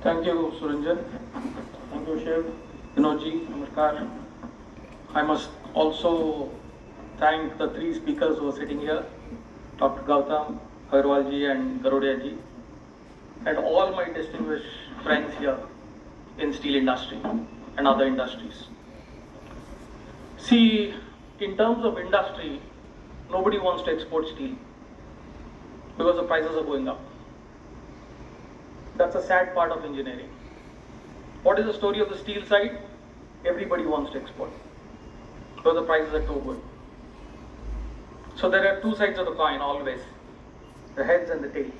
Thank you, Suranjan. Thank you, Shiv. Vinodji, Namaskar. I must also thank the three speakers who are sitting here, Dr. Gautam, Agarwalji and Garodia and all my distinguished friends here in steel industry and other industries. See, in terms of industry, nobody wants to export steel because the prices are going up. That's a sad part of engineering. What is the story of the steel side? Everybody wants to export because the prices are too good. So there are two sides of the coin always, the heads and the tails.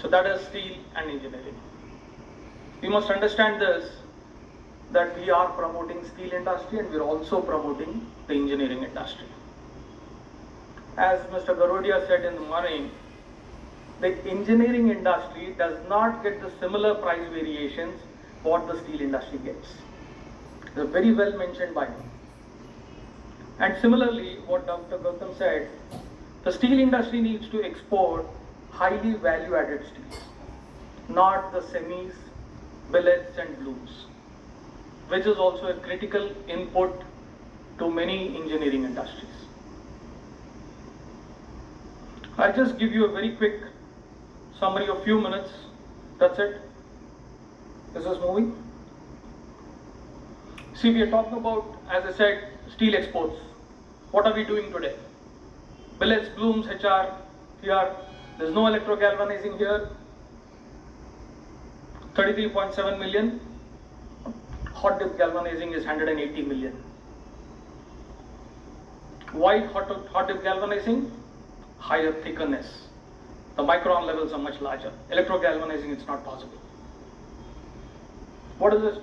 So that is steel and engineering. We must understand this, that we are promoting steel industry and we are also promoting the engineering industry. As Mr. Garodia said in the morning, the engineering industry does not get the similar price variations what the steel industry gets. It's very well mentioned by him. And similarly, what Dr. Gautam said, the steel industry needs to export highly value-added steels, not the semis, billets and blooms, which is also a critical input to many engineering industries. I'll just give you a very quick summary of few minutes. That's it. This is moving. See, we are talking about, as I said, steel exports. What are we doing today? Billets, blooms, HR, here. There's no electro-galvanizing here. 33.7 million. Hot dip galvanizing is 180 million. Why hot dip galvanizing? Higher thickness. The micron levels are much larger. Electro-galvanizing it's not possible. What is this?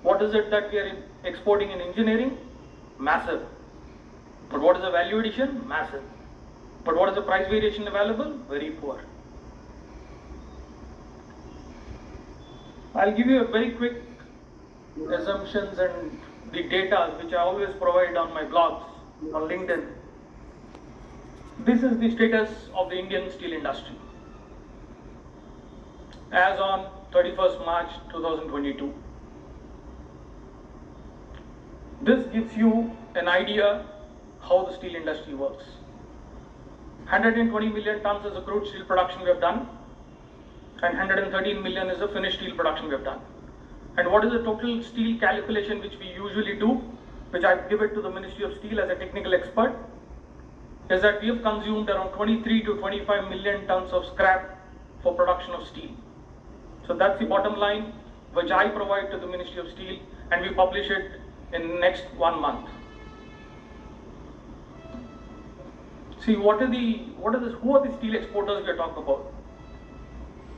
What is it that we are exporting in engineering? Massive. But what is the value addition? Massive. But what is the price variation available? Very poor. I'll give you a very quick assumptions and the data which I always provide on my blogs on LinkedIn. This is the status of the Indian steel industry as on 31st March 2022. This gives you an idea how the steel industry works. 120 million tons is the crude steel production we have done, and 113 million is the finished steel production we have done. And what is the total steel calculation which we usually do, which I give it to the Ministry of Steel as a technical expert, is that we have consumed around 23 to 25 million tons of scrap for production of steel. So that's the bottom line which I provide to the Ministry of Steel, and we publish it in the next 1 month. See, who are the steel exporters we are talking about?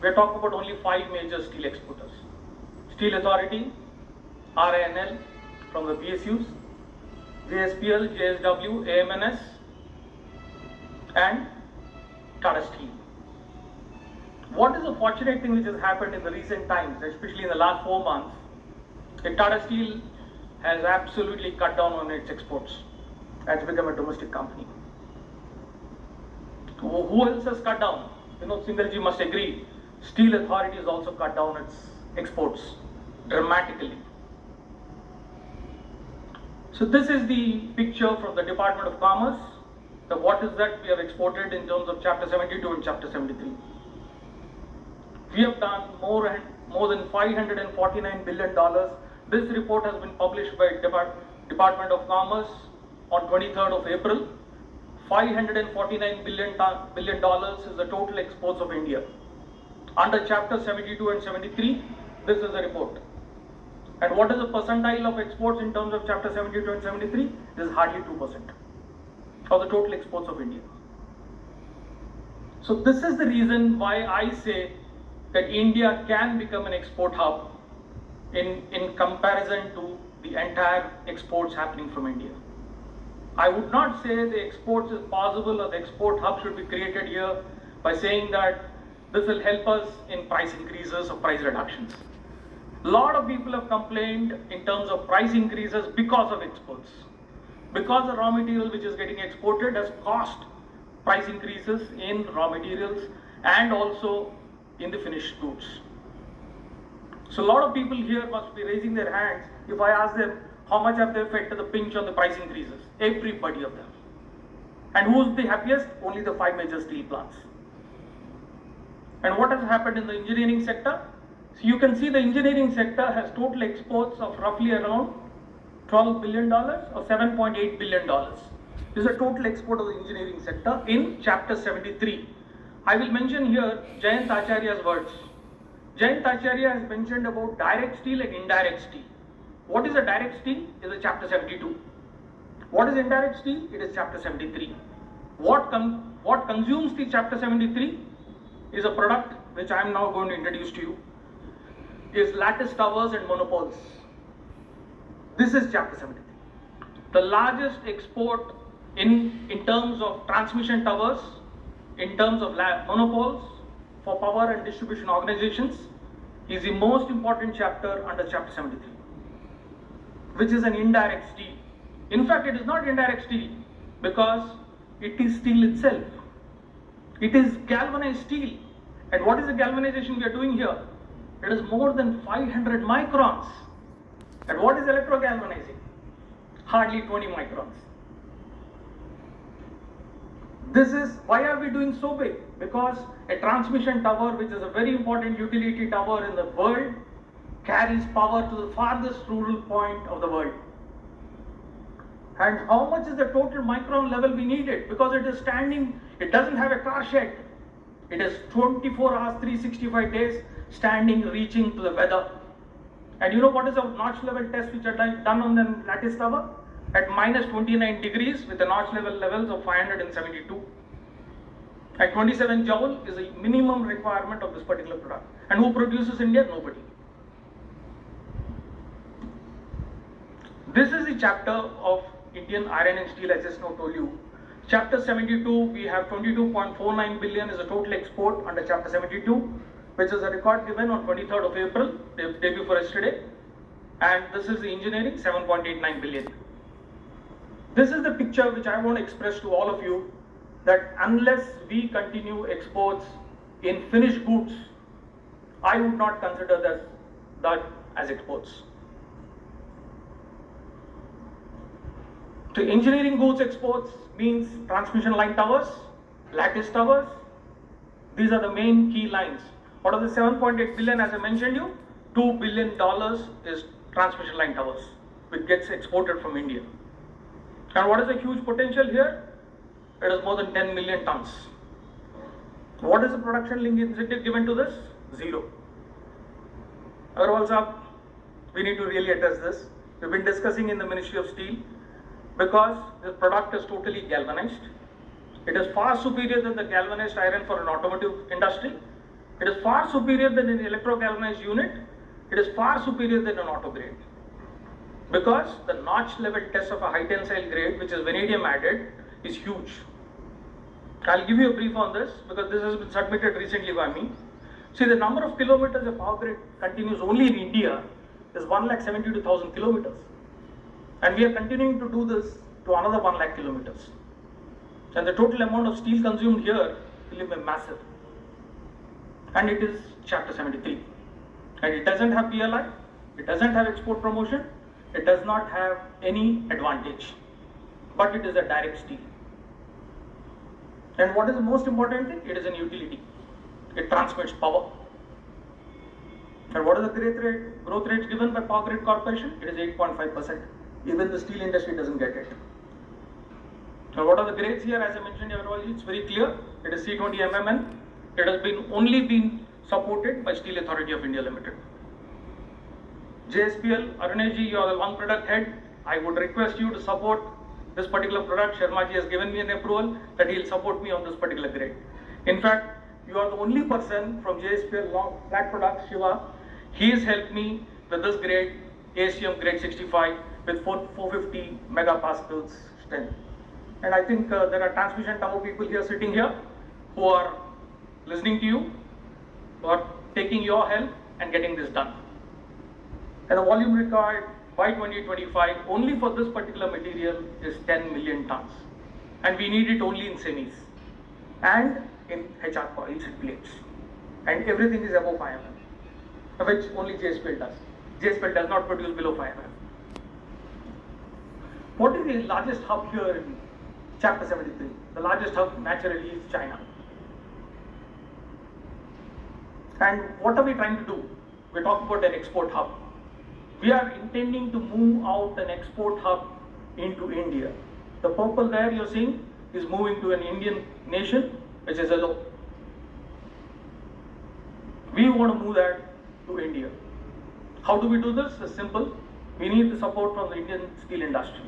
We are talking about only 5 major steel exporters. Steel Authority, RINL from the PSUs, JSPL, JSW, AMNS and Tata Steel. What is the fortunate thing which has happened in the recent times, especially in the last 4 months, that Tata Steel has absolutely cut down on its exports. It's become a domestic company. Who else has cut down? Singalji must agree. Steel Authority has also cut down its exports dramatically. So this is the picture from the Department of Commerce. What is that we have exported in terms of Chapter 72 and Chapter 73. We have done more than $549 billion. This report has been published by Department of Commerce on 23rd of April. $549 billion is the total exports of India. Under Chapter 72 and 73, this is the report. And what is the percentile of exports in terms of Chapter 72 and 73? This is hardly 2% of the total exports of India. So this is the reason why I say that India can become an export hub in comparison to the entire exports happening from India. I would not say the exports is possible or the export hub should be created here by saying that this will help us in price increases or price reductions. A lot of people have complained in terms of price increases because of exports. Because the raw material which is getting exported has cost price increases in raw materials and also in the finished goods. So a lot of people here must be raising their hands if I ask them how much have they fed to the pinch on the price increases. Everybody of them. And who's the happiest? Only the 5 major steel plants. And what has happened in the engineering sector? So you can see the engineering sector has total exports of roughly around $12 billion or $7.8 billion. This is a total export of the engineering sector in chapter 73. I will mention here Jayant Acharya's words. Jayant Acharya has mentioned about direct steel and indirect steel. What is a direct steel? Is a chapter 72. What is indirect steel? It is chapter 73. What consumes the chapter 73 is a product which I am now going to introduce to you. Is lattice towers and monopoles. This is chapter 73. The largest export in terms of transmission towers, in terms of monopoles for power and distribution organizations, is the most important chapter under chapter 73, which is an indirect steel. In fact, it is not indirect steel because it is steel itself. It is galvanized steel. And what is the galvanization we are doing here? It is more than 500 microns. And what is electrogalvanizing? Hardly 20 microns. This is, why are we doing so big? Because a transmission tower, which is a very important utility tower in the world, carries power to the farthest rural point of the world. And how much is the total micron level we needed? Because it is standing, it doesn't have a car shed. It is 24 hours, 365 days, standing, reaching to the weather. And you know what is the notch level test which are done on the lattice tower? At minus 29 degrees with the notch level levels of 572. At 27 joule is a minimum requirement of this particular product. And who produces India? Nobody. This is the chapter of Indian iron and steel, I just now told you. Chapter 72, we have 22.49 billion is a total export under chapter 72, which is a record given on 23rd of April, day before yesterday. And this is the engineering, 7.89 billion. This is the picture which I want to express to all of you, that unless we continue exports in finished goods, I would not consider that as exports. To engineering goods exports means transmission line towers, lattice towers. These are the main key lines. Out of the 7.8 billion, as I mentioned you, $2 billion is transmission line towers, which gets exported from India. And what is the huge potential here? It is more than 10 million tons. What is the production link incentive given to this? Zero. Agarwal Saab, we need to really address this. We've been discussing in the Ministry of Steel, because this product is totally galvanized. It is far superior than the galvanized iron for an automotive industry. It is far superior than an electro-galvanized unit. It is far superior than an auto grade. Because the notch level test of a high tensile grade, which is vanadium added, is huge. I'll give you a brief on this because this has been submitted recently by me. See, the number of kilometers a power grid continues only in India is 1,72,000 kilometers. And we are continuing to do this to another 1 lakh kilometers. And the total amount of steel consumed here will be massive. And it is chapter 73. And it doesn't have PLI, it doesn't have export promotion, it does not have any advantage. But it is a direct steel. And what is the most important thing? It is an utility. It transmits power. And what is the growth rate given by Power Grid Corporation? It is 8.5%. Even the steel industry doesn't get it. So what are the grades here? As I mentioned earlier, it's very clear. It is C20 MMN. It has only been supported by Steel Authority of India Limited. JSPL, Arunesh, you are the long product head. I would request you to support this particular product. Sharma ji has given me an approval that he will support me on this particular grade. In fact, you are the only person from JSPL long flat products, Shiva. He has helped me with this grade, ACM grade 65 with 450 megapascals strength. And I think there are transmission tower people here sitting here who are listening to you, who are taking your help and getting this done. And the volume required by 2025 only for this particular material is 10 million tons. And we need it only in semis and in HR coils and plates. And everything is above 5 mm. which only JSPL does. JSPL does not produce below 5 mm. What is the largest hub here in Chapter 73? The largest hub naturally is China. And what are we trying to do? We're talking about an export hub. We are intending to move out an export hub into India. The purple there you're seeing is moving to an Indian nation, which is yellow. We want to move that to India. How do we do this? It's simple. We need the support from the Indian steel industry.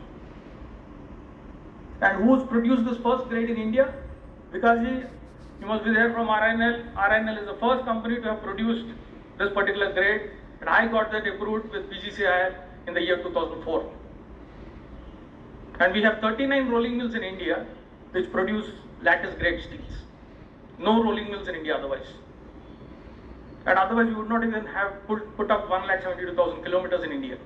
And who's produced this first grade in India? Because you must be there from RNL. RNL is the first company to have produced this particular grade, and I got that approved with PGCIL in the year 2004. And we have 39 rolling mills in India which produce lattice grade steels. No rolling mills in India otherwise. And otherwise you would not even have put up 1,72,000 kilometers in India.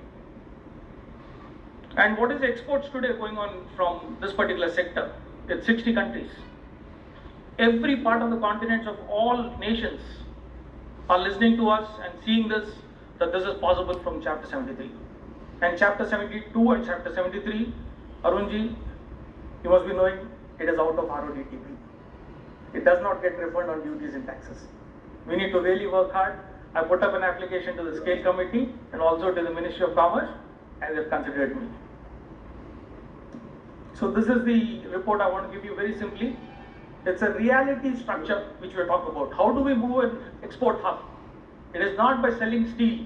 And what is the exports today going on from this particular sector? It's 60 countries. Every part of the continents of all nations are listening to us and seeing this, that this is possible from Chapter 73. And Chapter 72 and Chapter 73, Arunji, you must be knowing, it is out of RODTP. It does not get refund on duties and taxes. We need to really work hard. I put up an application to the Scale Committee and also to the Ministry of Commerce, and they've considered me. So this is the report I want to give you very simply. It's a reality structure which we are talking about. How do we move an export hub? It is not by selling steel.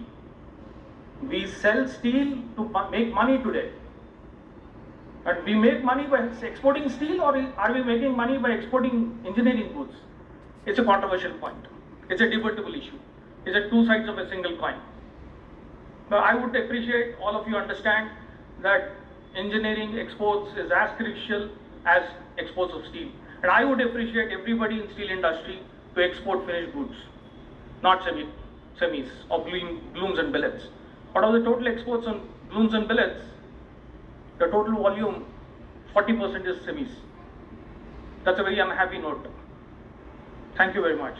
We sell steel to make money today. And we make money by exporting steel, or are we making money by exporting engineering goods? It's a controversial point. It's a debatable issue. It's a two sides of a single coin. Now, I would appreciate all of you understand that engineering exports is as crucial as exports of steel. And I would appreciate everybody in steel industry to export finished goods, not semis or blooms and billets. Out of the total exports on blooms and billets, the total volume, 40% is semis. That's a very unhappy note. Thank you very much.